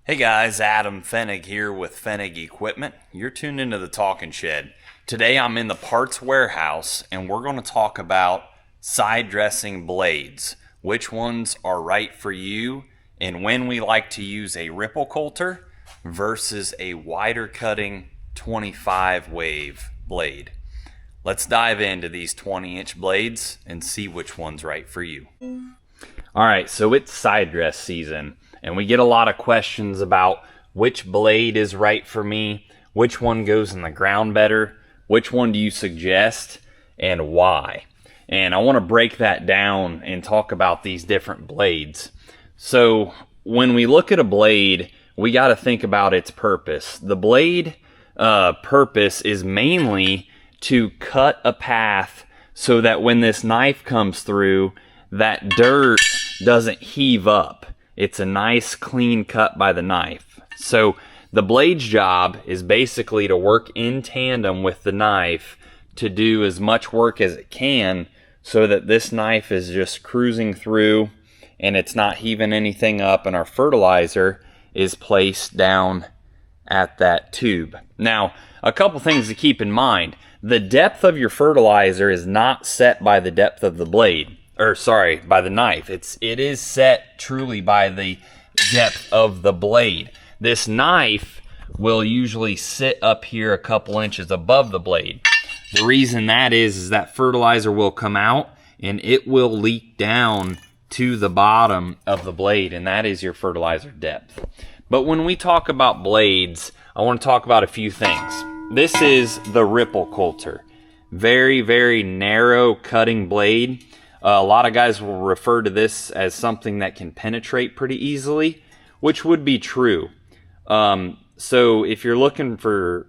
Hey guys, Adam Fennig here with Fennig Equipment. You're tuned into the Talking Shed. Today I'm in the parts warehouse and we're going to talk about side dressing blades. Which ones are right for you and when we like to use a ripple coulter versus a wider cutting 25 wave blade. Let's dive into these 20-inch blades and see which one's right for you. Alright, so it's side dress season. And we get a lot of questions about which blade is right for me, which one goes in the ground better, which one do you suggest, and why. And I want to break that down and talk about these different blades. So when we look at a blade, we got to think about its purpose. The blade purpose is mainly to cut a path so that when this knife comes through, that dirt doesn't heave up. It's a nice clean cut by the knife. So the blade's job is basically to work in tandem with the knife to do as much work as it can so that this knife is just cruising through and it's not heaving anything up, and our fertilizer is placed down at that tube. Now, a couple things to keep in mind. The depth of your fertilizer is not set by the depth of the blade. By the knife. It is set truly by the depth of the blade. This knife will usually sit up here a couple inches above the blade. The reason that is that fertilizer will come out and it will leak down to the bottom of the blade, and that is your fertilizer depth. But when we talk about blades, I want to talk about a few things. This is the ripple coulter. Very, very narrow cutting blade. A lot of guys will refer to this as something that can penetrate pretty easily, which would be true. So if you're looking for,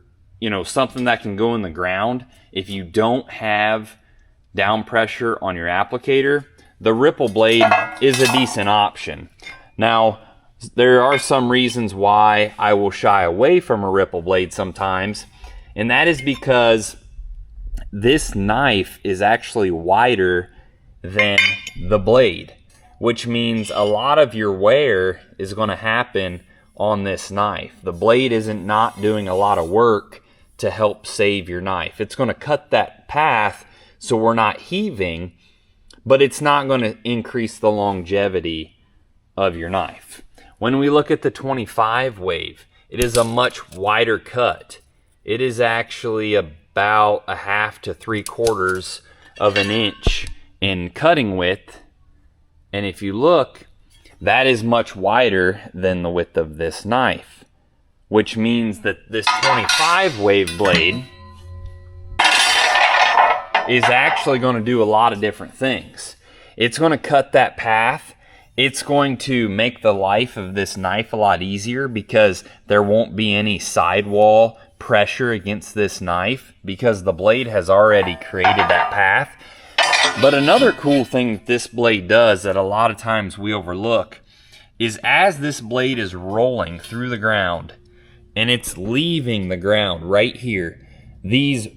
something that can go in the ground, if you don't have down pressure on your applicator, the ripple blade is a decent option. Now, there are some reasons why I will shy away from a ripple blade sometimes, and that is because this knife is actually wider than the blade, which means a lot of your wear is going to happen on this knife. The blade isn't not doing a lot of work to help save your knife. It's going to cut that path so we're not heaving, but it's not going to increase the longevity of your knife. When we look at the 25 wave, it is a much wider cut. It is actually about a half to 3/4 of an inch in cutting width, and if you look, that is much wider than the width of this knife, which means that this 25 wave blade is actually going to do a lot of different things. It's going to cut that path. It's going to make the life of this knife a lot easier because there won't be any sidewall pressure against this knife because the blade has already created that path. But another cool thing that this blade does that a lot of times we overlook is as this blade is rolling through the ground and it's leaving the ground right here, these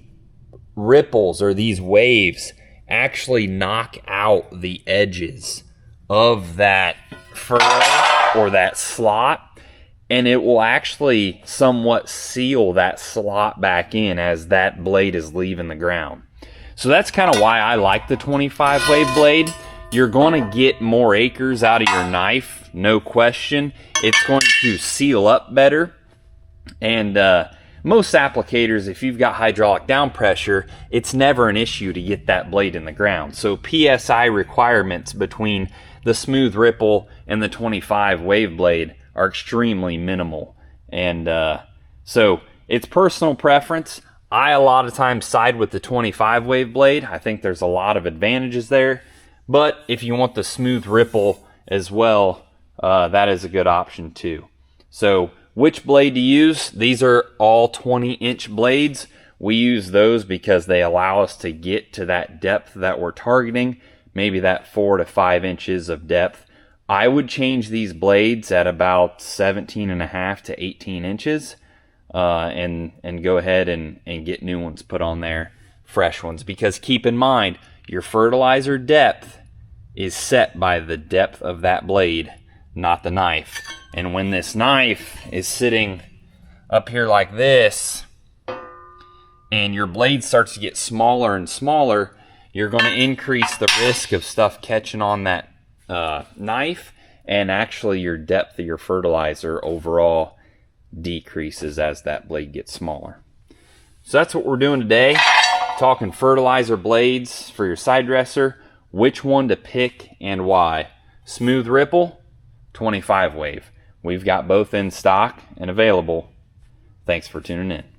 ripples or these waves actually knock out the edges of that furrow or that slot, and it will actually somewhat seal that slot back in as that blade is leaving the ground. So that's kind of why I like the 25 wave blade. You're going to get more acres out of your knife, no question. It's going to seal up better. And most applicators, if you've got hydraulic down pressure, it's never an issue to get that blade in the ground. So PSI requirements between the smooth ripple and the 25 wave blade are extremely minimal. And so it's personal preference. I a lot of times side with the 25 wave blade. I think there's a lot of advantages there. But if you want the smooth ripple as well, that is a good option too. So which blade to use? These are all 20-inch blades. We use those because they allow us to get to that depth that we're targeting, maybe that 4 to 5 inches of depth. I would change these blades at about 17.5 to 18 inches. And go ahead and get new ones put on there, fresh ones, because keep in mind your fertilizer depth is set by the depth of that blade, not the knife. And when this knife is sitting up here like this, and your blade starts to get smaller and smaller, you're going to increase the risk of stuff catching on that knife, and actually your depth of your fertilizer overall decreases as that blade gets smaller. So that's what we're doing today, talking fertilizer blades for your side dresser, which one to pick and why. Smooth ripple, 25 wave. We've got both in stock and available. Thanks for tuning in.